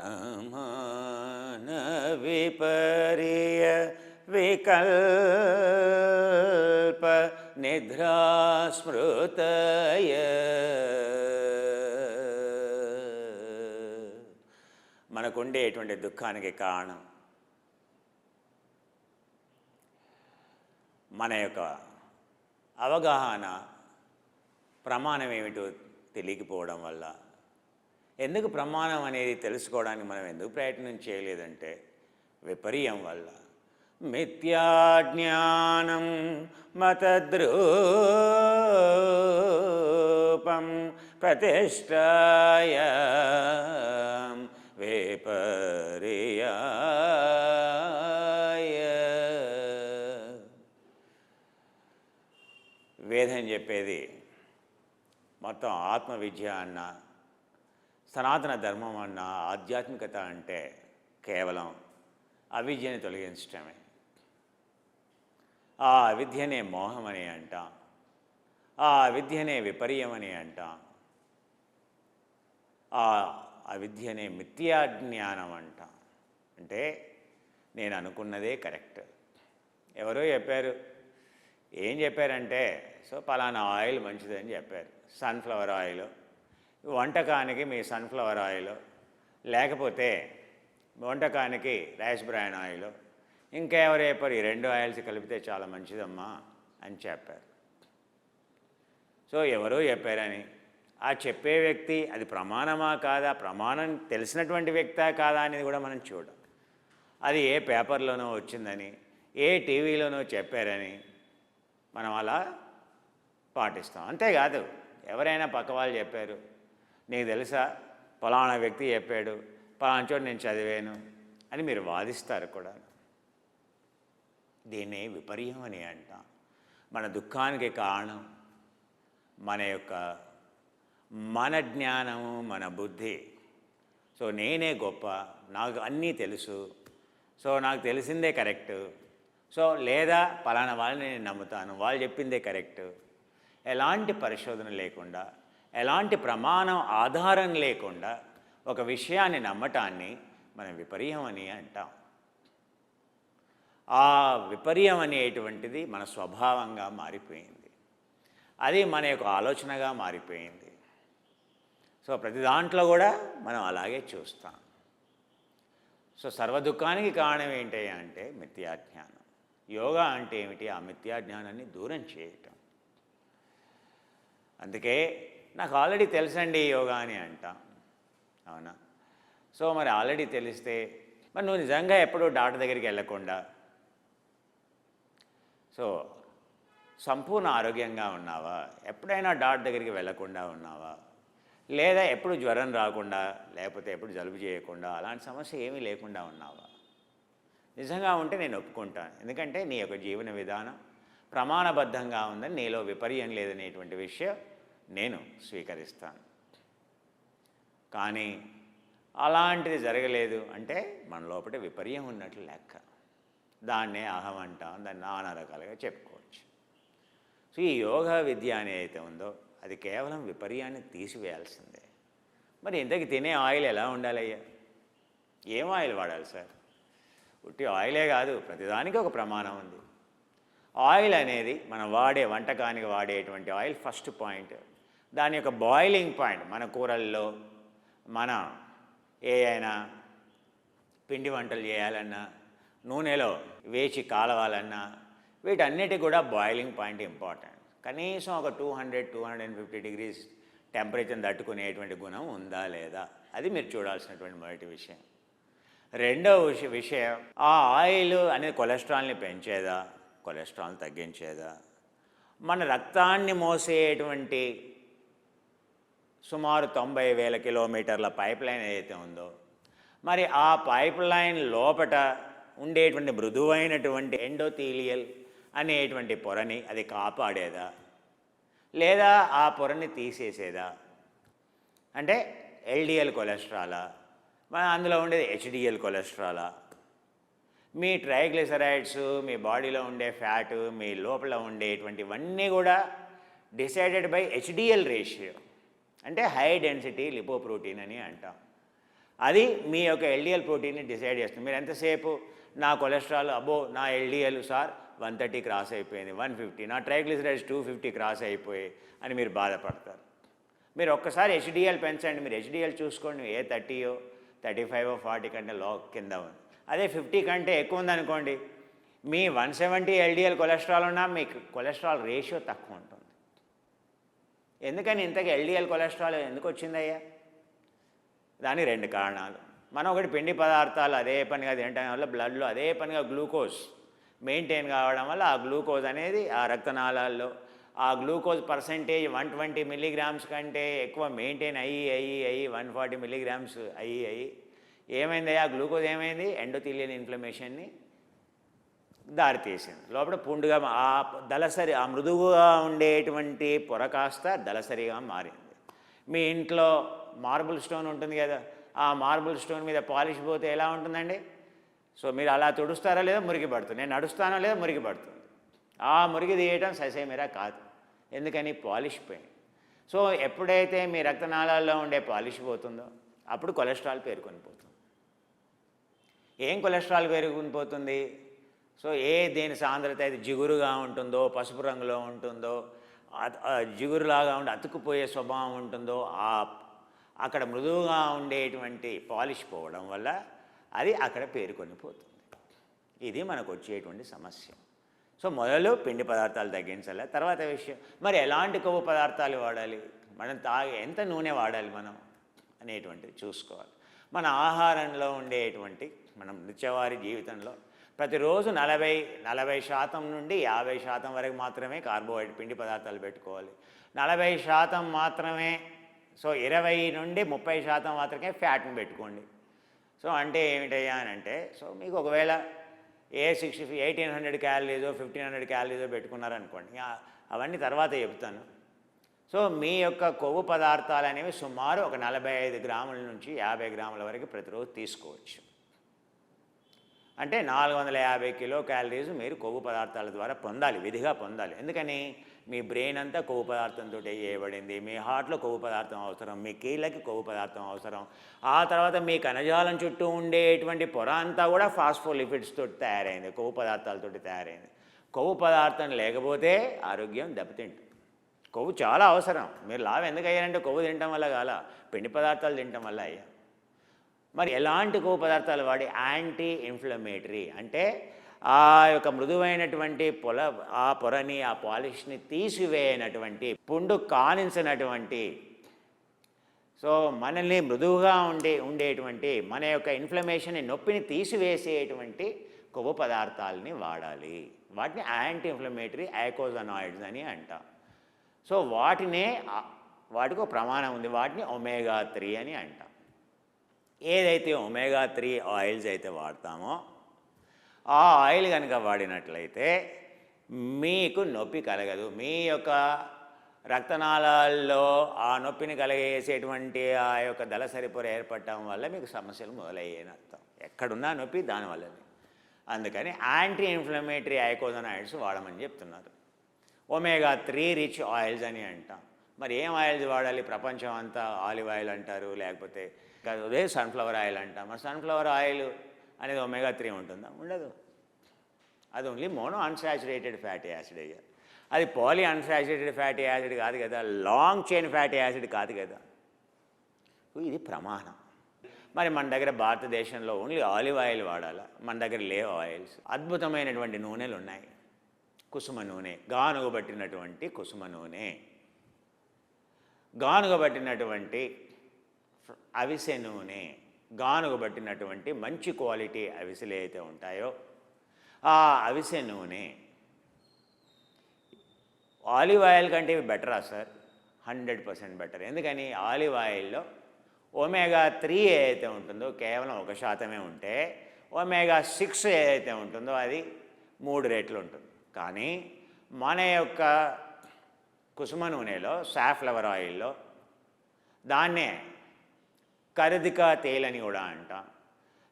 ప్రమాణ విపర్య వికల్ప నిద్రాస్మృతయ మనకుండేటువంటి దుఃఖానికి కారణం మన యొక్క అవగాహన ప్రమాణం ఏమిటో తెలియకపోవడం వల్ల. ఎందుకు ప్రమాణం అనేది తెలుసుకోవడానికి మనం ఎందుకు ప్రయత్నం చేయలేదంటే విపర్యం వల్ల. మిథ్యాజ్ఞానం మతద్రూపం ప్రతిష్టాయ విపర్యాయ. వేదం చెప్పేది మొత్తం ఆత్మవిద్య అన్న, సనాతన ధర్మం అన్న, ఆధ్యాత్మికత అంటే కేవలం అవిద్యని తొలగించటమే. ఆ అవిద్యనే మోహం అని అంటాం, ఆ అవిద్యనే విపర్యం అని అంటాం, ఆ అవిద్యనే మిథ్యాజ్ఞానం అంటాం. అంటే నేను అనుకున్నదే కరెక్ట్. ఎవరో చెప్పారు, ఏం చెప్పారంటే పలానా ఆయిల్ మంచిదని చెప్పారు, సన్ఫ్లవర్ ఆయిల్. వంటకానికి మీ సన్ఫ్లవర్ ఆయిల్, లేకపోతే వంటకానికి రైస్ బ్రాన్ ఆయిల్, ఇంకెవరు చెప్పారు ఈ రెండు ఆయిల్స్ కలిపితే చాలా మంచిదమ్మా అని చెప్పారు. ఎవరో చెప్పారని ఆ చెప్పే వ్యక్తి అది ప్రమాణమా కాదా, ప్రమాణం తెలిసినటువంటి వ్యక్తా కాదా అనేది కూడా మనం చూడం. అది ఏ పేపర్లోనో వచ్చిందని, ఏ టీవీలోనో చెప్పారని మనం అలా పాటిస్తాం. అంతేకాదు, ఎవరైనా పక్క వాళ్ళు చెప్పారు, నీకు తెలుసా పలానా వ్యక్తి చెప్పాడు, పలానా చోటు నేను చదివాను అని మీరు వాదిస్తారు కూడా. దీన్ని విపర్యం అని అంటాం. మన దుఃఖానికి కారణం మన జ్ఞానము, మన బుద్ధి. నేనే గొప్ప, నాకు అన్నీ తెలుసు, నాకు తెలిసిందే కరెక్టు, లేదా పలానా వాళ్ళని నేను నమ్ముతాను, వాళ్ళు చెప్పిందే కరెక్టు. ఎలాంటి పరిశోధన లేకుండా, ఎలాంటి ప్రమాణం ఆధారం లేకుండా ఒక విషయాన్ని నమ్మటాన్ని మనం విపర్యం అని అంటాం. ఆ విపర్యం అనేటువంటిది మన స్వభావంగా మారిపోయింది, అది మన యొక్క ఆలోచనగా మారిపోయింది. ప్రతి దాంట్లో కూడా మనం అలాగే చూస్తాం. సర్వ దుఃఖానికి కారణం ఏంటి అంటే మిథ్యాజ్ఞానం. యోగా అంటే ఏమిటి? ఆ మిథ్యాజ్ఞానాన్ని దూరం చేయటం. అందుకే నాకు ఆల్రెడీ తెలుసండి యోగా అని అంటాం, అవునా? మరి ఆల్రెడీ తెలిస్తే మరి నువ్వు నిజంగా ఎప్పుడూ డాక్టర్ దగ్గరికి వెళ్ళకుండా సంపూర్ణ ఆరోగ్యంగా ఉన్నావా? ఎప్పుడైనా డాక్టర్ దగ్గరికి వెళ్ళకుండా ఉన్నావా? లేదా ఎప్పుడు జ్వరం రాకుండా, లేకపోతే ఎప్పుడు జలుబు చేయకుండా, అలాంటి సమస్య ఏమీ లేకుండా ఉన్నావా? నిజంగా ఉంటే నేను ఒప్పుకుంటాను. ఎందుకంటే నీ యొక్క జీవన విధానం ప్రమాణబద్ధంగా ఉందని, నీలో విపర్యం లేదనేటువంటి విషయం నేను స్వీకరిస్తాను. కానీ అలాంటిది జరగలేదు అంటే మన లోపల విపర్యం ఉన్నట్లు లెక్క. దాన్నే అహం అంటాం, దాన్ని నానా రకాలుగా చెప్పుకోవచ్చు. ఈ యోగా విద్య అనేది ఉందో అది కేవలం విపర్యాన్ని తీసివేయాల్సిందే. మరి ఇంతకీ తినే ఆయిల్ ఎలా ఉండాలయ్యా? ఏం ఆయిల్ వాడాలి సార్? ఉట్టి ఆయిలే కాదు, ప్రతిదానికి ఒక ప్రమాణం ఉంది. ఆయిల్ అనేది మనం వాడే వంటకానికి వాడేటువంటి ఆయిల్ ఫస్ట్ పాయింట్. దాని యొక్క బాయిలింగ్ పాయింట్, మన కూరల్లో, మన అయినా పిండి వంటలు చేయాలన్నా, నూనెలో వేచి కాలవాలన్నా, వీటన్నిటికి కూడా బాయిలింగ్ పాయింట్ ఇంపార్టెంట్. కనీసం ఒక 200-250 డిగ్రీస్ టెంపరేచర్ని తట్టుకునేటువంటి గుణం ఉందా లేదా, అది మీరు చూడాల్సినటువంటి మొదటి విషయం. రెండవ విషయం, ఆ ఆయిల్ అనేది కొలెస్ట్రాల్ని పెంచేదా, కొలెస్ట్రాల్ని తగ్గించేదా? మన రక్తాన్ని మోసేటువంటి సుమారు 90,000 కిలోమీటర్ల పైప్ లైన్ ఏదైతే ఉందో, మరి ఆ పైప్ లైన్ లోపట ఉండేటువంటి మృదువైనటువంటి ఎండోథీలియల్ అనేటువంటి పొరని అది కాపాడేదా, లేదా ఆ పొరని తీసేసేదా? అంటే ఎల్డిఎల్ కొలెస్ట్రాలా, మన అందులో ఉండేది హెచ్డిఎల్ కొలెస్ట్రాలా? మీ ట్రైగ్లిసరైడ్స్, మీ బాడీలో ఉండే ఫ్యాటు, మీ లోపల ఉండేటువంటివన్నీ కూడా డిసైడెడ్ బై హెచ్డిఎల్ రేషియో, అంటే హై డెన్సిటీ లిపోప్రోటీన్ అని అంటాం. అది మీ యొక్క ఎల్డిఎల్ ప్రోటీన్ని డిసైడ్ చేస్తుంది. మీరు ఎంతసేపు నా కొలెస్ట్రాల్ నా ఎల్డిఎల్ సార్ 130 క్రాస్ అయిపోయింది, 150, నా ట్రైగ్లిసరైడ్స్ 250 క్రాస్ అయిపోయి అని మీరు బాధపడతారు. మీరు ఒక్కసారి హెచ్డిఎల్ పెంచండి, మీరు హెచ్డిఎల్ చూసుకోండి, ఏ 30, 35, 40 కంటే కింద ఉంది. అదే 50 కంటే ఎక్కువ ఉందనుకోండి, మీ 170 ఎల్డిఎల్ కొలెస్ట్రాల్ ఉన్నా మీకు కొలెస్ట్రాల్ రేషియో తక్కువ ఉంటుంది. ఎందుకని ఇంతకీ ఎల్డిఎల్ కొలెస్ట్రాల్ ఎందుకు వచ్చిందయ్యా? దానికి 2 కారణాలు. మనం ఒకటి పిండి పదార్థాలు అదే పనిగా తినటం వల్ల బ్లడ్లో అదే పనిగా గ్లూకోజ్ మెయింటైన్ కావడం వల్ల ఆ గ్లూకోజ్ అనేది ఆ రక్తనాళాల్లో ఆ గ్లూకోజ్ పర్సెంటేజ్ 120 మిల్లీగ్రామ్స్ కంటే ఎక్కువ మెయింటైన్ అయ్యి 140 మిల్లీగ్రామ్స్ అయ్యి ఏమైంది? ఆ గ్లూకోజ్ ఏమైంది? ఎండోథీలియల్ ఇన్ఫ్లమేషన్ని దారితీసింది. లోపల పుండుగా ఆ దళసరి ఆ మృదువుగా ఉండేటువంటి పొర కాస్త దళసరిగా మారింది. మీ ఇంట్లో మార్బుల్ స్టోన్ ఉంటుంది కదా, ఆ మార్బుల్ స్టోన్ మీద పాలిష్ పోతే ఎలా ఉంటుందండి? సో మీరు అలా తుడుస్తారా లేదా మురికి పడుతుంది, నేను నడుస్తానో లేదా మురికి పడుతుంది. ఆ మురికి తీయటం ససేమిరా కాదు. ఎందుకని? పాలిష్ పోయింది. సో ఎప్పుడైతే మీ రక్తనాళాల్లో ఉండే పాలిష్ పోతుందో అప్పుడు కొలెస్ట్రాల్ పేరుకొని పోతుంది. ఏం కొలెస్ట్రాల్ పేరుకొని పోతుంది? సో దేని సాంద్రత అయితే జిగురుగా ఉంటుందో, పసుపు రంగులో ఉంటుందో, జిగురులాగా ఉండి అతుక్కుపోయే స్వభావం ఉంటుందో, అక్కడ మృదువుగా ఉండేటువంటి పాలిష్ పోవడం వల్ల అది అక్కడ పేరుకొని పోతుంది. ఇది మనకు వచ్చేటువంటి సమస్య. సో మొదలు పిండి పదార్థాలు తగ్గించాలి. తర్వాత విషయం, మరి ఎలాంటి కొవ్వు పదార్థాలు వాడాలి, మనం ఎంత నూనె వాడాలి మనం అనేటువంటిది చూసుకోవాలి. మన ఆహారంలో ఉండేటువంటి మనం నిత్యవారీ జీవితంలో ప్రతిరోజు 40% నుండి 50% వరకు మాత్రమే కార్బోహైడ్రేట్ పిండి పదార్థాలు పెట్టుకోవాలి. 40% మాత్రమే, సో 20 నుండి 30% మాత్రమే ఫ్యాట్ని పెట్టుకోండి. సో అంటే ఏమిటయ్యా అని అంటే, సో మీకు ఒకవేళ 1800 క్యాలరీసో 1500 క్యాలరీసో పెట్టుకున్నారనుకోండి, అవన్నీ తర్వాత చెప్తాను. సో మీ యొక్క కొవ్వు పదార్థాలు అనేవి సుమారు ఒక 45 గ్రాముల నుంచి 50 గ్రాముల వరకు ప్రతిరోజు తీసుకోవచ్చు. అంటే 450 కిలో క్యాలరీస్ మీరు కొవ్వు పదార్థాల ద్వారా పొందాలి, విధిగా పొందాలి. ఎందుకని? మీ బ్రెయిన్ అంతా కొవ్వు పదార్థంతో చేయబడింది, మీ హార్ట్లో కొవ్వు పదార్థం అవసరం, మీ కీళ్ళకి కొవ్వు పదార్థం అవసరం, ఆ తర్వాత మీ కణజాలం చుట్టూ ఉండేటువంటి పొర అంతా కూడా ఫాస్ఫోలిపిడ్స్ తోటి తయారైంది, కొవ్వు పదార్థాలతో తయారైంది. కొవ్వు పదార్థం లేకపోతే ఆరోగ్యం దెబ్బతింటుంది. కొవ్వు చాలా అవసరం. మీరు లావు ఎందుకు అయ్యారంటే కొవ్వు తినటం వల్ల కాల, పిండి పదార్థాలు తినటం వల్ల అయ్యా. మరి ఎలాంటి కొవ్వు పదార్థాలు వాడి? యాంటీ ఇన్ఫ్లమేటరీ, అంటే ఆ యొక్క మృదువైనటువంటి ఆ పొరని, ఆ పాలిష్ని తీసివేయనటువంటి, పుండు కానించినటువంటి, సో మనల్ని మృదువుగా ఉండేటువంటి, మన యొక్క ఇన్ఫ్లమేషన్ని, నొప్పిని తీసివేసేటువంటి కొవ్వు పదార్థాలని వాడాలి. వాటిని యాంటీ ఇన్ఫ్లమేటరీ ఐకోజానాయిడ్స్ అని అంటాం. సో వాటికి ఒక ప్రమాణం ఉంది, వాటిని ఒమేగా 3 అని అంటాం. ఏదైతే ఒమేగా 3 ఆయిల్స్ అయితే వాడతామో ఆ ఆయిల్ కనుక వాడినట్లయితే మీకు నొప్పి కలగదు. మీ యొక్క రక్తనాళాల్లో ఆ నొప్పిని కలిగేసేటువంటి ఆ యొక్క దళసరి పొర ఏర్పడటం వల్ల మీకు సమస్యలు మొదలయ్యాయని అర్థం. ఎక్కడున్నా నొప్పి దానివల్లనే. అందుకని యాంటీ ఇన్ఫ్లమేటరీ ఐకోజానాయిడ్స్ వాడమని చెప్తున్నారు. ఒమేగా 3 రిచ్ ఆయిల్స్ అని అంటాం. మరి ఏం ఆయిల్స్ వాడాలి? ప్రపంచం అంతా ఆలివ్ ఆయిల్ అంటారు, లేకపోతే అదే సన్ఫ్లవర్ ఆయిల్ అంటాం. మరి సన్ఫ్లవర్ ఆయిల్ అనేది ఒమేగా 3 ఉంటుందా? ఉండదు. అది only mono unsaturated fatty acid అయ్యా. అది పాలీ అన్సాచురేటెడ్ ఫ్యాటీ యాసిడ్ కాదు కదా, లాంగ్ చైన్ ఫ్యాటీ యాసిడ్ కాదు కదా. ఇది ప్రమాణం. మరి మన దగ్గర భారతదేశంలో ఓన్లీ ఆలివ్ ఆయిల్ వాడాలా? మన దగ్గర లేవ్ ఆయిల్స్, అద్భుతమైనటువంటి నూనెలు ఉన్నాయి. కుసుమ నూనె, గానుగబట్టినటువంటి కుసుమ నూనె, గానుగబట్టినటువంటి అవిసె నూనె, గానుగబట్టినటువంటి మంచి క్వాలిటీ అవిసెలు అయితే ఉంటాయో ఆ అవిసె నూనె. ఆలివ్ ఆయిల్ కంటే ఇవి బెటరా సార్? 100% బెటర్. ఎందుకని? ఆలివ్ ఆయిల్లో ఒమేగా 3 ఏదైతే ఉంటుందో కేవలం 1% ఉంటే, ఒమేగా 6 ఏదైతే ఉంటుందో అది 3 రెట్లు ఉంటుంది. కానీ మన యొక్క కుసుమ నూనెలో, సాఫ్లవర్ ఆయిల్లో, దాన్నే కరిదికా తేల్ అని కూడా అంటాం,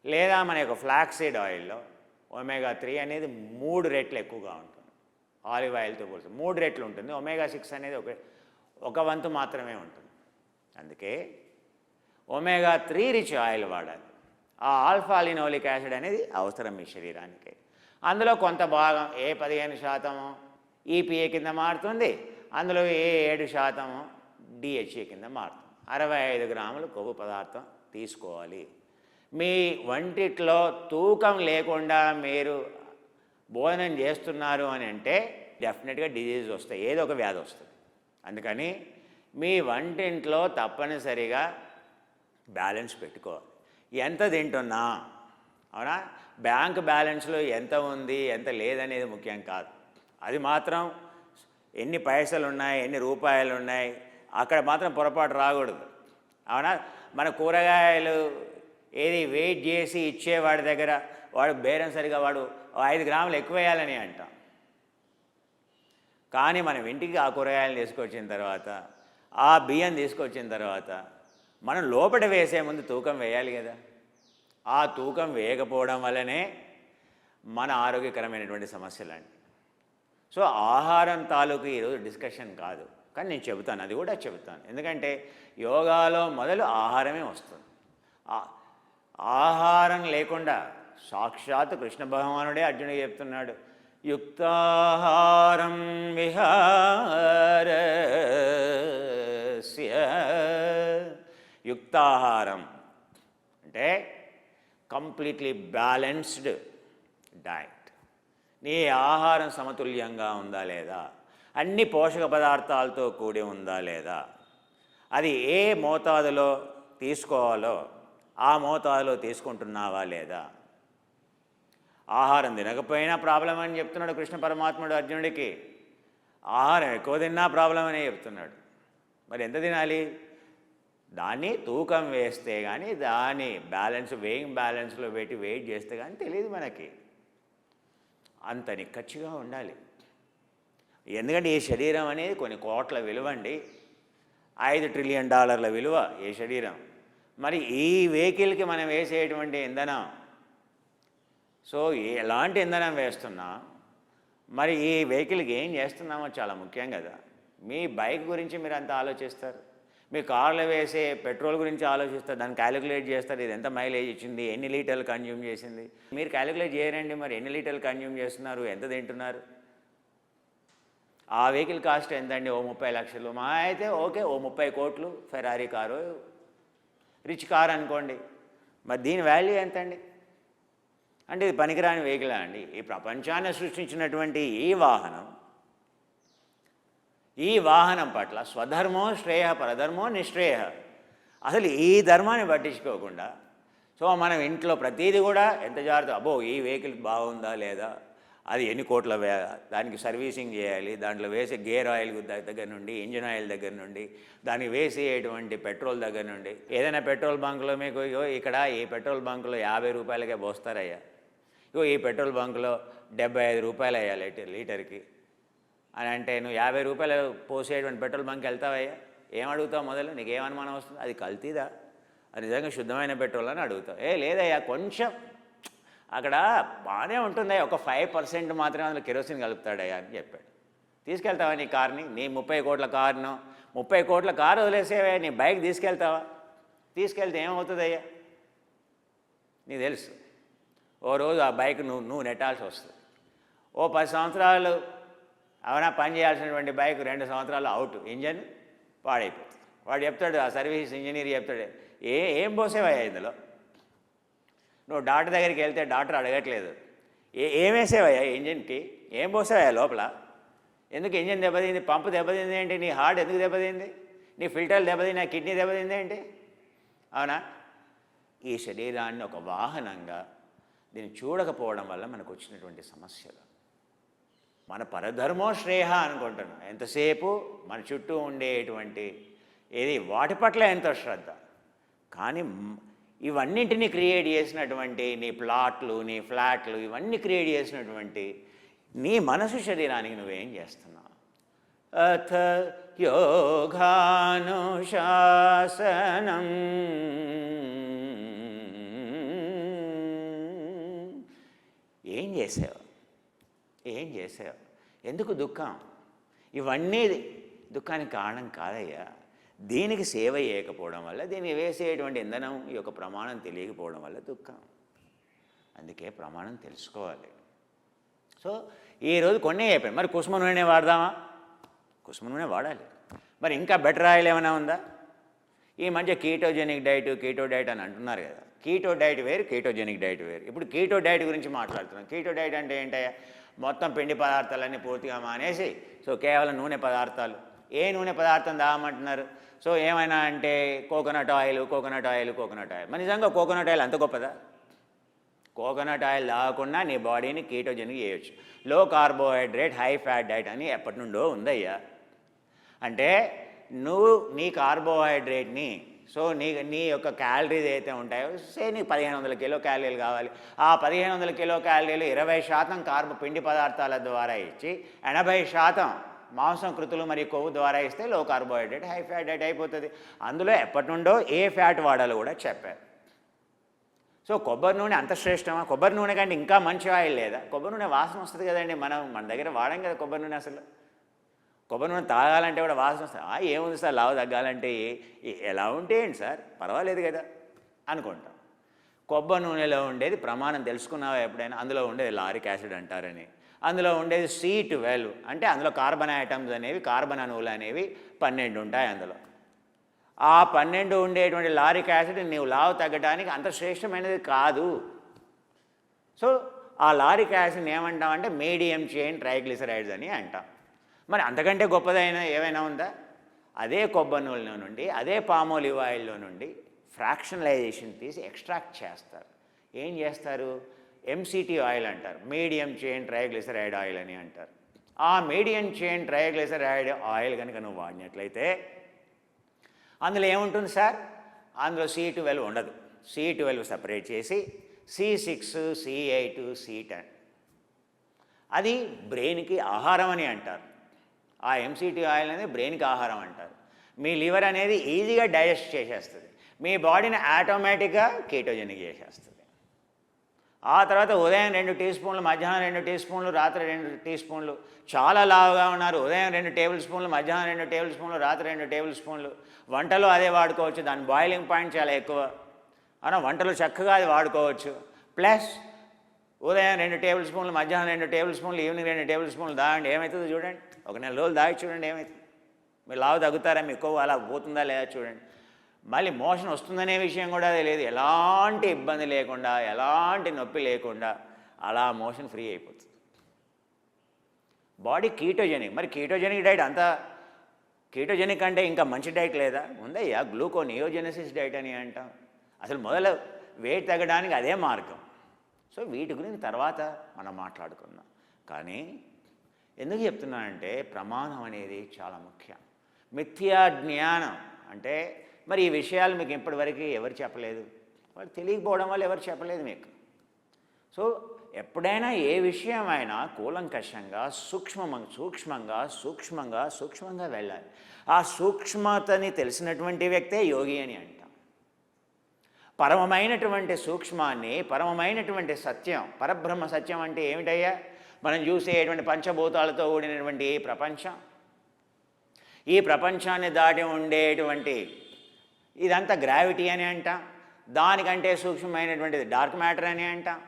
లేదా మన యొక్క ఫ్లాక్సీడ్ ఆయిల్లో ఒమేగా 3 అనేది 3 రెట్లు ఎక్కువగా ఉంటుంది. ఆలివ్ ఆయిల్తో పోలిస్తే 3 రెట్లు ఉంటుంది. ఒమేగా 6 అనేది ఒక వంతు మాత్రమే ఉంటుంది. అందుకే ఒమేగా 3 రిచ్ ఆయిల్ వాడాలి. ఆ ఆల్ఫా లినోలిక్ యాసిడ్ అనేది అవసరం మీ శరీరానికి. అందులో కొంత భాగం 15% ఈపీఏ కింద మారుతుంది, అందులో 7% డిహెచ్ఏ కింద మారుతుంది. 65 గ్రాములు కొవ్వు పదార్థం తీసుకోవాలి. మీ వంటిట్లో తూకం లేకుండా మీరు భోజనం చేస్తున్నారు అని అంటే డెఫినెట్గా డిజీజ్ వస్తాయి, ఏదో ఒక వ్యాధి వస్తుంది. అందుకని మీ వంటింట్లో తప్పనిసరిగా బ్యాలెన్స్ పెట్టుకోవాలి. ఎంత తింటున్నా, అవునా, బ్యాంక్ బ్యాలెన్స్లో ఎంత ఉంది ఎంత లేదనేది ముఖ్యం కాదు. అది మాత్రం ఎన్ని పైసలు ఉన్నాయి ఎన్ని రూపాయలు ఉన్నాయి అక్కడ మాత్రం పొరపాటు రాకూడదు, అవునా. మన కూరగాయలు ఏది వెయిట్ చేసి ఇచ్చేవాడి దగ్గర వాడు బేరం సరిగా వాడు 5 గ్రాములు ఎక్కువ వేయాలని అంటాం. కానీ మనం ఇంటికి ఆ కూరగాయలు తీసుకొచ్చిన తర్వాత ఆ బియ్యం తీసుకొచ్చిన తర్వాత మనం లోపల వేసే ముందు తూకం వేయాలి కదా. ఆ తూకం వేయకపోవడం వల్లనే మన ఆరోగ్యకరమైనటువంటి సమస్యలండి. సో ఆహారం తాలూకు ఈరోజు డిస్కషన్ కాదు, కానీ నేను చెబుతాను, అది కూడా చెబుతాను. ఎందుకంటే యోగాలో మొదలు ఆహారమే వస్తుంది. ఆహారం లేకుండా సాక్షాత్ కృష్ణ భగవానుడే అర్జునుడికి చెప్తున్నాడు, యుక్తాహారం విహారస్య. యుక్తాహారం అంటే కంప్లీట్లీ బ్యాలెన్స్డ్ డైట్. నీ ఆహారం సమతుల్యంగా ఉందా లేదా, అన్ని పోషక పదార్థాలతో కూడి ఉందా లేదా, అది ఏ మోతాదులో తీసుకోవాలో ఆ మోతాదులో తీసుకుంటున్నావా లేదా. ఆహారం తినకపోయినా ప్రాబ్లం అని చెప్తున్నాడు కృష్ణ పరమాత్ముడు అర్జునుడికి. ఆహారం ఎక్కువ తిన్నా ప్రాబ్లం అనే చెప్తున్నాడు. మరి ఎంత తినాలి, దాన్ని తూకం వేస్తే కానీ, దాన్ని వేయింగ్ బ్యాలెన్స్లో పెట్టి వెయిట్ చేస్తే కానీ తెలియదు మనకి. అంత నిక్కచ్చిగా ఉండాలి. ఎందుకంటే ఈ శరీరం అనేది కొన్ని కోట్ల విలువ అండి, $5 ట్రిలియన్ విలువ ఈ శరీరం. మరి ఈ వెహికల్కి మనం వేసేటువంటి ఇంధనం, సో ఎలాంటి ఇంధనం వేస్తున్నా, మరి ఈ వెహికల్కి ఏం చేస్తున్నామో చాలా ముఖ్యం కదా. మీ బైక్ గురించి మీరు అంత ఆలోచిస్తారు, మీ కార్లో వేసే పెట్రోల్ గురించి ఆలోచిస్తారు, దాన్ని క్యాలిక్యులేట్ చేస్తారు, ఇది ఎంత మైలేజ్ ఇచ్చింది, ఎన్ని లీటర్లు కన్జ్యూమ్ చేసింది. మీరు క్యాలిక్యులేట్ చేయరండి, మరి ఎన్ని లీటర్లు కన్జ్యూమ్ చేస్తున్నారు, ఎంత తింటున్నారు. ఆ వెహికల్ కాస్ట్ ఎంతండి, ఓ 30 లక్షలు, మా అయితే ఓకే ఓ 30 కోట్లు ఫెరారీ కారు, రిచ్ కార్ అనుకోండి. మరి దీని వాల్యూ ఎంతండి. అంటే ఇది పనికిరాని వెహికల్ అండి. ఈ ప్రపంచాన్ని సృష్టించినటువంటి ఈ వాహనం పట్ల స్వధర్మో శ్రేయ పరధర్మో నిశ్రేయ. అసలు ఈ ధర్మాన్ని పట్టించుకోకుండా, సో మనం ఇంట్లో ప్రతీది కూడా ఎంత జాగ్రత్త, అబ్బో ఈ వెహికల్ బాగుందా లేదా, అది ఎన్ని కోట్ల దానికి సర్వీసింగ్ చేయాలి, దాంట్లో వేసే గేర్ ఆయిల్ దగ్గర నుండి, ఇంజిన్ ఆయిల్ దగ్గర నుండి, దానికి వేసేటువంటి పెట్రోల్ దగ్గర నుండి. ఏదైనా పెట్రోల్ బంకులో మీకు ఇక్కడ ఈ పెట్రోల్ బంకులో 50 రూపాయలకే పోస్తారయ్యా, ఈ పెట్రోల్ బంకులో 75 రూపాయలు అయ్యా లీటర్కి అని అంటే, నువ్వు 50 రూపాయలు పోసేటువంటి పెట్రోల్ బంక్ వెళ్తావయ్యా, ఏమడుగుతావు మొదలు, నీకు ఏమనుమానం వస్తుంది, అది కల్తీదా, అది నిజంగా శుద్ధమైన పెట్రోల్ అని అడుగుతావు. లేదయ్యా కొంచెం అక్కడ బాగానే ఉంటుంది, ఒక 5% మాత్రమే అందులో కెరోసిన్ కలుపుతాడయ్యా అని చెప్పాడు. తీసుకెళ్తావా నీ కార్ని, నీ 30 కోట్ల కారును, 30 కోట్ల కారు వదిలేసేవా, నీ బైక్ తీసుకెళ్తావా, తీసుకెళ్తే ఏమవుతుందయ్యా నీకు తెలుసు. ఓ రోజు ఆ బైక్ నువ్వు నెట్టాల్సి వస్తుంది. ఓ 10 సంవత్సరాలు అవునా పని చేయాల్సినటువంటి బైక్ 2 సంవత్సరాలు అవుట్, ఇంజన్ పాడైపోతుంది. వాడు చెప్తాడు, ఆ సర్వీస్ ఇంజనీర్ చెప్తాడు, ఏం పోసేవయ్యా ఇందులో. నువ్వు డాక్టర్ దగ్గరికి వెళ్తే డాక్టర్ అడగట్లేదు ఏం వేసేవయ్యా ఇంజన్కి, ఏం పోసావయ్యా లోపల, ఎందుకు ఇంజన్ దెబ్బతింది, పంపు దెబ్బతింది ఏంటి, నీ హార్ట్ ఎందుకు దెబ్బతింది, నీ ఫిల్టర్లు దెబ్బతింది, కిడ్నీ దెబ్బతింది ఏంటి. అవునా, ఈ శరీరాన్ని ఒక వాహనంగా దీన్ని చూడకపోవడం వల్ల మనకు వచ్చినటువంటి సమస్యలు. మన పరధర్మో శ్రేయ అనుకుంటున్నాం, ఎంతసేపు మన చుట్టూ ఉండేటువంటి వాటి పట్ల ఎంతో శ్రద్ధ. కానీ ఇవన్నింటినీ క్రియేట్ చేసినటువంటి నీ ప్లాట్లు, నీ ఫ్లాట్లు, ఇవన్నీ క్రియేట్ చేసినటువంటి నీ మనసు శరీరానికి నువ్వేం చేస్తున్నావు. అథ యోగానుశాసనం ఏం చేసావు, ఎందుకు దుఃఖం, ఇవన్నీ దుఃఖానికి కారణం కాదయ్యా. దీనికి సేవ చేయకపోవడం వల్ల, దీన్ని వేసేటువంటి ఇంధనం ఈ యొక్క ప్రమాణం తెలియకపోవడం వల్ల దుఃఖం. అందుకే ప్రమాణం తెలుసుకోవాలి. సో ఈరోజు కొన్ని అయిపోయాయి. మరి కుసుమ నూనె వాడదామా? కుసుమ నూనె వాడాలి. మరి ఇంకా బెటర్ ఆయిల్ ఏమైనా ఉందా? ఈ మధ్య కీటోజెనిక్ డైట్, కీటో డైట్ అని అంటున్నారు కదా. కీటో డైట్ వేరు, కీటోజెనిక్ డైట్ వేరు. ఇప్పుడు కీటో డైట్ గురించి మాట్లాడుతున్నాం. కీటో డైట్ అంటే ఏంటయ్యా? మొత్తం పిండి పదార్థాలన్నీ పూర్తిగా మానేసి సో కేవలం నూనె పదార్థాలు. ఏ నూనె పదార్థం దామంటున్నారు? సో ఏమైనా అంటే coconut oil, coconut oil, coconut oil. మరి నిజంగా కోకోనట్ ఆయిల్ అంత గొప్పదా? కోకోనట్ ఆయిల్ తాగకుండా నీ బాడీని కీటోజెనిక్ చేయొచ్చు. లో కార్బోహైడ్రేట్ హై ఫ్యాట్ డైట్ అని ఎప్పటి నుండో ఉందయ్యా. అంటే నువ్వు నీ కార్బోహైడ్రేట్ని సో నీ యొక్క క్యాలరీస్ అయితే ఉంటాయో నీకు 1500 కిలో క్యాలరీలు కావాలి. ఆ 1500 కిలో క్యాలరీలు 20% పిండి పదార్థాల ద్వారా ఇచ్చి 80% మాంసం కృతులు మరియు కొవ్వు ద్వారా ఇస్తే లో కార్బోహైడ్రేట్ హై ఫ్యాట్ డైట్ అయిపోతుంది. అందులో ఎప్పటి నుండో ఏ ఫ్యాట్ వాడాలో కూడా చెప్పారు. సో కొబ్బరి నూనె అంత శ్రేష్టమా? కొబ్బరి నూనె కంటే ఇంకా మంచి ఆయిల్ లేదా? కొబ్బరి నూనె వాసన వస్తుంది కదండి. మన దగ్గర వాడాం కదా కొబ్బరి నూనె. అసలు కొబ్బరి నూనె తాగాలంటే కూడా వాసన వస్తుంది. ఏముంది సార్ లావు తగ్గాలంటే ఎలా ఉంటే ఏంటి సార్, పర్వాలేదు కదా అనుకుంటాం. కొబ్బరి నూనెలో ఉండేది ప్రమాణం తెలుసుకున్నావా ఎప్పుడైనా? అందులో ఉండేది లారిక్ యాసిడ్ అంటారని, అందులో ఉండేది C12 అంటే అందులో కార్బన్ ఐటమ్స్ అనేవి, కార్బన్ అణువులు అనేవి 12 ఉంటాయి అందులో. ఆ 12 ఉండేటువంటి లారిక్ యాసిడ్ నీవు లావు తగ్గడానికి అంత శ్రేష్టమైనది కాదు. సో ఆ లారిక్ యాసిడ్ ఏమంటామంటే మీడియం చైన్ ట్రైగ్లిసరైడ్స్ అని అంటాం. మరి అంతకంటే గొప్పదైన ఏమైనా ఉందా? అదే కొబ్బరి నూనెలో నుండి, అదే పామోలివ్ ఆయిల్లో నుండి ఫ్రాక్షనలైజేషన్ తీసి ఎక్స్ట్రాక్ట్ చేస్తారు. ఏం చేస్తారు? MCT ఆయిల్ అంటారు, మీడియం చైన్ ట్రైగ్లిసరైడ్ ఆయిల్ అని అంటారు. ఆ మీడియం చైన్ ట్రైగ్లిసరైడ్ ఆయిల్ కనుక నువ్వు వాడినట్లయితే అందులో ఏముంటుంది సార్? అందులో C12 ఉండదు. C12 సపరేట్ చేసి C6, C8, C10 అది బ్రెయిన్కి ఆహారం అని అంటారు. ఆ MCT ఆయిల్ అనేది బ్రెయిన్కి ఆహారం అంటారు. మీ లివర్ అనేది ఈజీగా డైజెస్ట్ చేసేస్తుంది. మీ బాడీని ఆటోమేటిక్గా కీటోజెనిక్ చేసేస్తుంది. ఆ తర్వాత ఉదయం 2 టీ స్పూన్లు, మధ్యాహ్నం 2 టీ స్పూన్లు, రాత్రి 2 టీ స్పూన్లు. చాలా లావుగా ఉన్నారు, ఉదయం 2 టేబుల్ స్పూన్లు, మధ్యాహ్నం 2 టేబుల్ స్పూన్లు, రాత్రి 2 టేబుల్ స్పూన్లు. వంటలో అదే వాడుకోవచ్చు. దాని బాయిలింగ్ పాయింట్ చాలా ఎక్కువ. అవునా? వంటలు చక్కగా అది వాడుకోవచ్చు. ప్లస్ ఉదయం 2 టేబుల్ స్పూన్లు, మధ్యాహ్నం 2 టేబుల్ స్పూన్లు, ఈవినింగ్ 2 టేబుల్ స్పూన్లు దాగండి. ఏమవుతుందో చూడండి. ఒక నెల రోజులు దాగి చూడండి ఏమవుతుంది. మీరు లావు తగ్గుతారా? మీ కొవ్వు అలా పోతుందా లేదా చూడండి. మళ్ళీ మోషన్ వస్తుందనే విషయం కూడా తెలియదు. ఎలాంటి ఇబ్బంది లేకుండా, ఎలాంటి నొప్పి లేకుండా అలా మోషన్ ఫ్రీ అయిపోతుంది. Body ketogenic. మరి కీటోజెనిక్ డైట్ అంతా కీటోజెనిక్ అంటే ఇంకా మంచి డైట్ లేదా? ఉందయ్యా, గ్లూకోనియోజెనసిస్ డైట్ అని అంటాం. అసలు మొదలు వెయిట్ తగ్గడానికి అదే మార్గం. సో వీటి గురించి తర్వాత మనం మాట్లాడుకుందాం. కానీ ఎందుకు చెప్తున్నానంటే ప్రమాణం అనేది చాలా ముఖ్యం. మిథ్యా జ్ఞానం అంటే మరి ఈ విషయాలు మీకు ఇప్పటివరకు ఎవరు చెప్పలేదు, వాళ్ళు తెలియకపోవడం వల్ల ఎవరు చెప్పలేదు మీకు. సో ఎప్పుడైనా ఏ విషయమైనా కూలంకషంగా సూక్ష్మంగా వెళ్ళాలి. ఆ సూక్ష్మతని తెలిసినటువంటి వ్యక్తే యోగి అని అంటాం. పరమమైనటువంటి సూక్ష్మాన్ని, పరమమైనటువంటి సత్యం, పరబ్రహ్మ సత్యం అంటే ఏమిటయ్యా? మనం చూసేటువంటి పంచభూతాలతో కూడినటువంటి ఈ ప్రపంచం, ఈ ప్రపంచాన్ని దాటి ఉండేటువంటి ఇదంతా గ్రావిటీ అని అంటాం. దానికంటే సూక్ష్మమైనటువంటిది డార్క్ మ్యాటర్ అని అంటాం.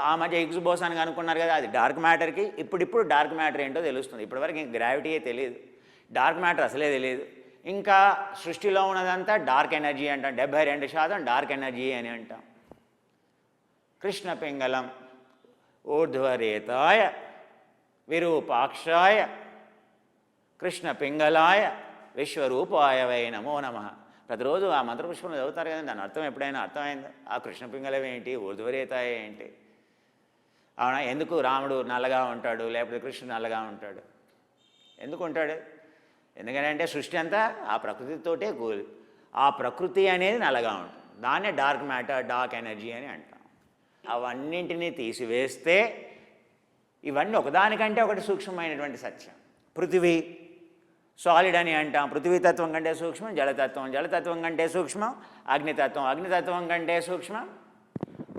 ఆ మధ్య హిగ్స్ బోసాన్ అనుకున్నారు కదా, అది డార్క్ మ్యాటర్కి ఇప్పుడు డార్క్ మ్యాటర్ ఏంటో తెలుస్తుంది. ఇప్పటివరకు ఇంక గ్రావిటీయే తెలియదు, డార్క్ మ్యాటర్ అసలే తెలియదు. ఇంకా సృష్టిలో ఉన్నదంతా డార్క్ ఎనర్జీ అంటాం. 72% డార్క్ ఎనర్జీ అని అంటాం. కృష్ణ పింగళం ఊర్ధ్వరేతాయ విరూపాక్షాయ కృష్ణ పింగళాయ విశ్వరూపాయ వై నమో నమః. ప్రతిరోజు ఆ మంత్రపుష్పం చదువుతారు కదండి. దాని అర్థం ఎప్పుడైనా అర్థమైందా? ఆ కృష్ణ పింగళం ఏంటి, ఊర్ధ్వరేతాయ ఏంటి? అవునా? ఎందుకు రాముడు నల్లగా ఉంటాడు, లేకపోతే కృష్ణుడు నల్లగా ఉంటాడు? ఎందుకు ఉంటాడు? ఎందుకంటే సృష్టి అంతా ఆ ప్రకృతితోటే కూలి. ఆ ప్రకృతి అనేది నల్లగా ఉంటుంది. దాన్నే డార్క్ మ్యాటర్, డార్క్ ఎనర్జీ అని అంటాం. అవన్నింటినీ తీసివేస్తే ఇవన్నీ ఒకదానికంటే ఒకటి సూక్ష్మమైనటువంటి సత్యం. పృథివీ సాలిడ్ అని అంటాం. పృథివీతత్వం కంటే సూక్ష్మం జలతత్వం, జలతత్వం కంటే సూక్ష్మం అగ్నితత్వం, అగ్నితత్వం కంటే సూక్ష్మం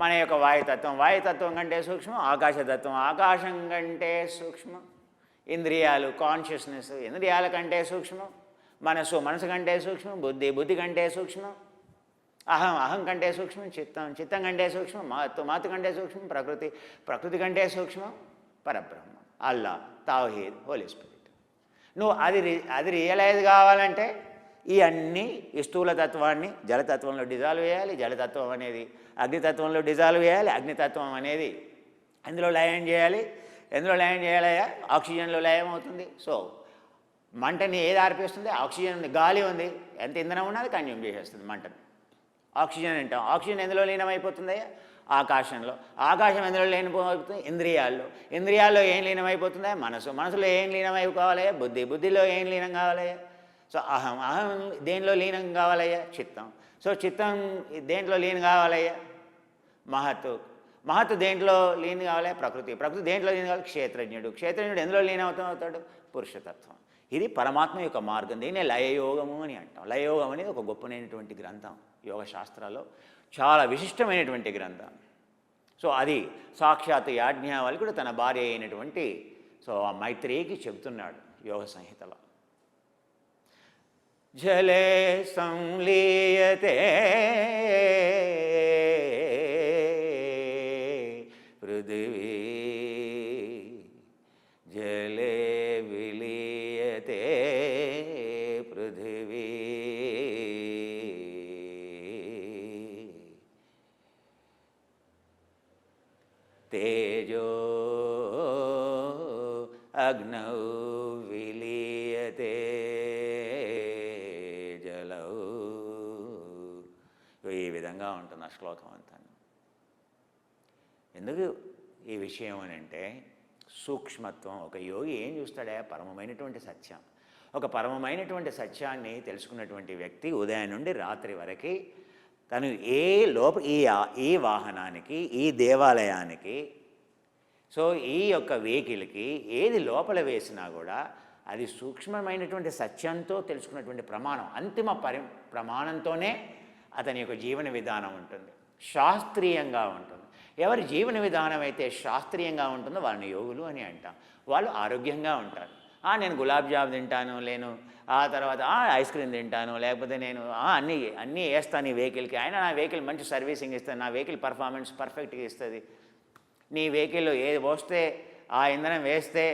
మన యొక్క వాయుతత్వం, వాయుతత్వం కంటే సూక్ష్మం ఆకాశతత్వం, ఆకాశం కంటే సూక్ష్మం ఇంద్రియాలు, కాన్షియస్నెస్ ఇంద్రియాల కంటే సూక్ష్మం మనసు కంటే సూక్ష్మం, బుద్ధి కంటే సూక్ష్మం, అహం కంటే సూక్ష్మం, చిత్తం కంటే సూక్ష్మం, మాతు కంటే సూక్ష్మం, ప్రకృతి కంటే సూక్ష్మం పరబ్రహ్మం, అల్లా, తౌహీద్, హోలీ స్పిరిట్. నువ్వు అది రియలైజ్ కావాలంటే ఈ అన్నీ ఈ స్థూల తత్వాన్ని జలతత్వంలో డిజాల్వ్ చేయాలి, జలతత్వం అనేది అగ్నితత్వంలో డిజాల్వ్ చేయాలి, అగ్నితత్వం అనేది అందులో లయం చేయాలి. ఎందులో లయం చేయాలయ్యా? ఆక్సిజన్లో లయం అవుతుంది. సో మంటని ఏది ఆర్పిస్తుంది? ఆక్సిజన్ ఉంది, గాలి ఉంది, ఎంత ఇంధనం ఉన్నది కన్జ్యూమ్ చేసేస్తుంది మంటని. ఆక్సిజన్ అంటాం. ఆక్సిజన్ ఎందులో లీనమైపోతుందయ్యా? ఆకాశంలో. ఆకాశం ఎందులో లీనమైపోతుంది? ఇంద్రియాల్లో ఏం లీనమైపోతుందా? మనసులో ఏం లీనమైపోవాలయ్యా? బుద్ధిలో ఏం లీనం కావాలయ్యా? సో అహం దేంట్లో లీనం కావాలయ్యా? చిత్తం దేంట్లో లీనం కావాలయ్యా? మహత్తు దేంట్లో లీనం కావాలి? ప్రకృతి దేంట్లో లీనం కావాలి? క్షేత్రజ్ఞుడు ఎందులో లీనమవుతాడు? పురుషతత్వం. ఇది పరమాత్మ యొక్క మార్గం. దీన్నే లయయోగము అని అంటాం. లయయోగం అనేది ఒక గొప్పనైనటువంటి గ్రంథం యోగ శాస్త్రాల్లో, చాలా విశిష్టమైనటువంటి గ్రంథం. సో అది సాక్షాత్ యాజ్ఞవల్క్యుడు తన భార్య అయినటువంటి ఆ మైత్రేయికి చెబుతున్నాడు యోగ సంహితలో. జలే సంలీయతే పృథివీ, జలే విలీయతే పృథివీ, తేజో అగ్నౌ విలీయతే జలౌ. ఈ విధంగా ఉంటుంది ఆ శ్లోకం అంతా. ఎందుకు ఈ విషయం అని అంటే సూక్ష్మత్వం. ఒక యోగి ఏం చూస్తాడా? పరమమైనటువంటి సత్యం. ఒక పరమమైనటువంటి సత్యాన్ని తెలుసుకున్నటువంటి వ్యక్తి ఉదయం నుండి రాత్రి వరకు తను ఈ వాహనానికి, ఈ దేవాలయానికి, సో ఈ యొక్క వెహికల్కి ఏది లోపల వేసినా కూడా అది సూక్ష్మమైనటువంటి సత్యంతో తెలుసుకున్నటువంటి ప్రమాణం, అంతిమ ప్రమాణంతోనే అతని యొక్క జీవన విధానం ఉంటుంది, శాస్త్రీయంగా ఉంటుంది. ఎవరి జీవన విధానం అయితే శాస్త్రీయంగా ఉంటుందో వాళ్ళని యోగులు అని అంటాం. వాళ్ళు ఆరోగ్యంగా ఉంటారు. నేను గులాబ్ జామ్ తింటాను, ఆ తర్వాత ఐస్ క్రీమ్ తింటాను, లేకపోతే నేను అన్నీ వేస్తాను ఈ వెహికల్కి, అయినా నా వెహికల్ మంచి సర్వీసింగ్ ఇస్తుంది, నా వెహికల్ పర్ఫార్మెన్స్ పర్ఫెక్ట్గా ఇస్తుంది. నీ వెహికల్ ఏది పోస్తే ఆ ఇంధనం వేస్తే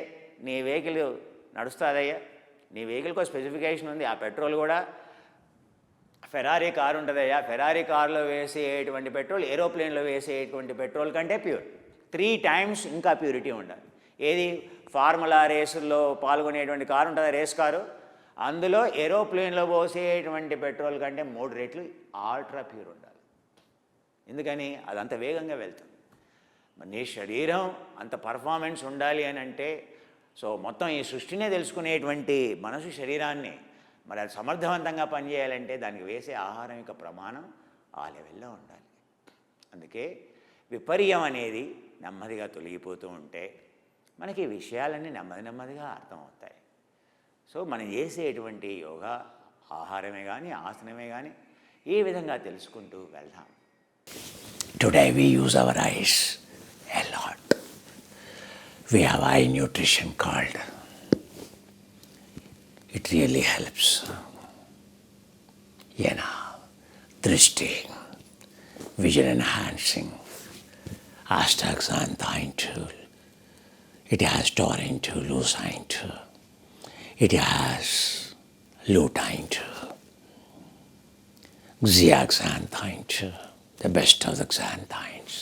నీ వెహికల్ నడుస్తుందయ్యా. నీ వెహికల్కి స్పెసిఫికేషన్ ఉంది. ఆ పెట్రోల్ కూడా ఫెరారీ కారు ఉంటుందయ్యా, ఫెరారీ కారులో వేసేటువంటి పెట్రోల్ ఏరోప్లేన్లో వేసేటువంటి పెట్రోల్ కంటే ప్యూర్, 3 times ఇంకా ప్యూరిటీ ఉండాలి. ఏది? ఫార్ములా రేసుల్లో పాల్గొనేటువంటి కారు ఉంటుంది, రేస్ కారు, అందులో ఏరోప్లేన్లో పోసేటువంటి పెట్రోల్ కంటే 3 రెట్లు అల్ట్రా ప్యూర్ ఉండాలి. ఎందుకని? అదంత వేగంగా వెళ్తుంది. నీ శరీరం అంత పర్ఫార్మెన్స్ ఉండాలి అని అంటే, సో మొత్తం ఈ సృష్టినే తెలుసుకునేటువంటి మనసు శరీరాన్ని మరి అది సమర్థవంతంగా పనిచేయాలంటే దానికి వేసే ఆహారం యొక్క ప్రమాణం ఆ లెవెల్లో ఉండాలి. అందుకే విపర్యం అనేది నెమ్మదిగా తొలగిపోతూ ఉంటే మనకి ఈ విషయాలన్నీ నెమ్మదిగా అర్థమవుతాయి. సో మనం చేసేటువంటి యోగా ఆహారమే కానీ ఆసనమే కానీ ఈ విధంగా తెలుసుకుంటూ వెళ్దాం. Today we use our eyes a lot. We have eye nutrition called. It really helps. Drishti, vision enhancing, astaxanthine tool. It has taurine tool, leucine tool. It has lutein tool, zeaxanthine tool, the best of the xanthines.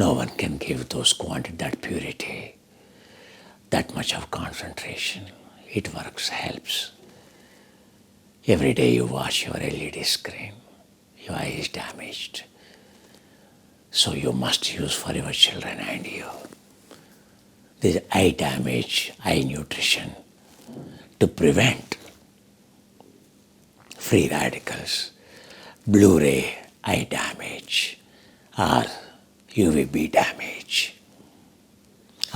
No one can give those quantity, that purity, that much of concentration. It works, helps. Every day you watch your LED screen, your eye is damaged. So you must use for your children and you this eye damage, eye nutrition to prevent free radicals, Blu-ray eye damage, or UVB damage,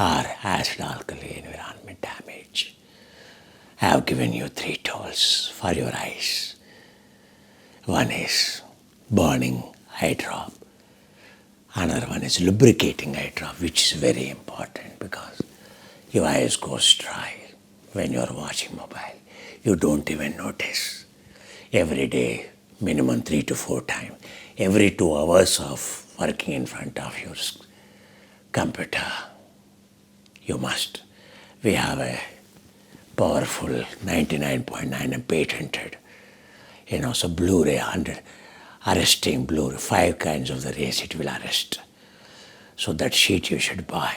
or acid alkali environment damage. I have given you 3 tools for your eyes. One is burning eye drop. Another one is lubricating eye drop, which is very important because your eyes goes dry when you are watching mobile. You don't even notice. Every day, minimum 3 to 4 times, every 2 hours of working in front of your computer, you must. We have a powerful 99.9 and patented, so Blu-ray 100, arresting Blu-ray, 5 kinds of the rays it will arrest. So that sheet you should buy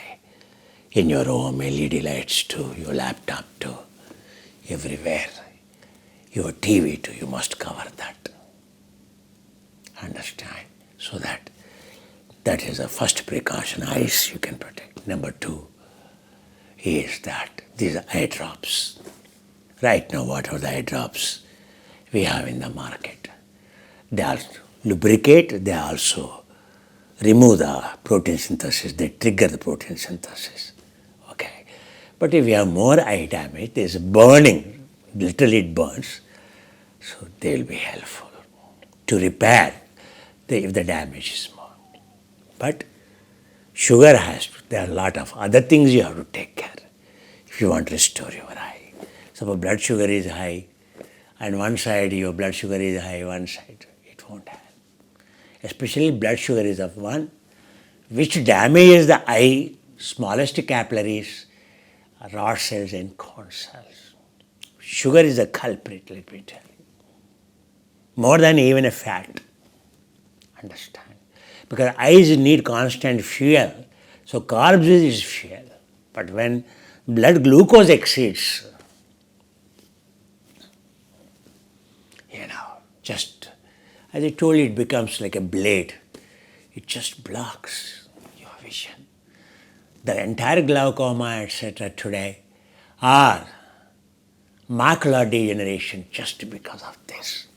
in your home, LED lights too, your laptop too, everywhere. Your TV too, you must cover that. Understand? So that is the first precaution. Eyes you can protect. Number 2 is that these are eye drops. Right now, what are the eye drops we have in the market? They also lubricate, they also remove the protein synthesis, they trigger the protein synthesis. Okay. But if you have more eye damage, there is burning, literally it burns, so they will be helpful to repair if the damage is more. But sugar there are a lot of other things you have to take care if you want to restore your eye. Suppose blood sugar is high, and one side your blood sugar is high, one side it won't have. Especially blood sugar is of one which damages the eye, smallest capillaries, rod cells and cone cells. Sugar is a culprit, let me tell you. More than even a fat. Understand? Because eyes need constant fuel, so carbs is fuel. But when blood glucose exceeds, just as I told you, it becomes like a blade. It just blocks your vision. The entire glaucoma, etc. today are macular degeneration just because of this.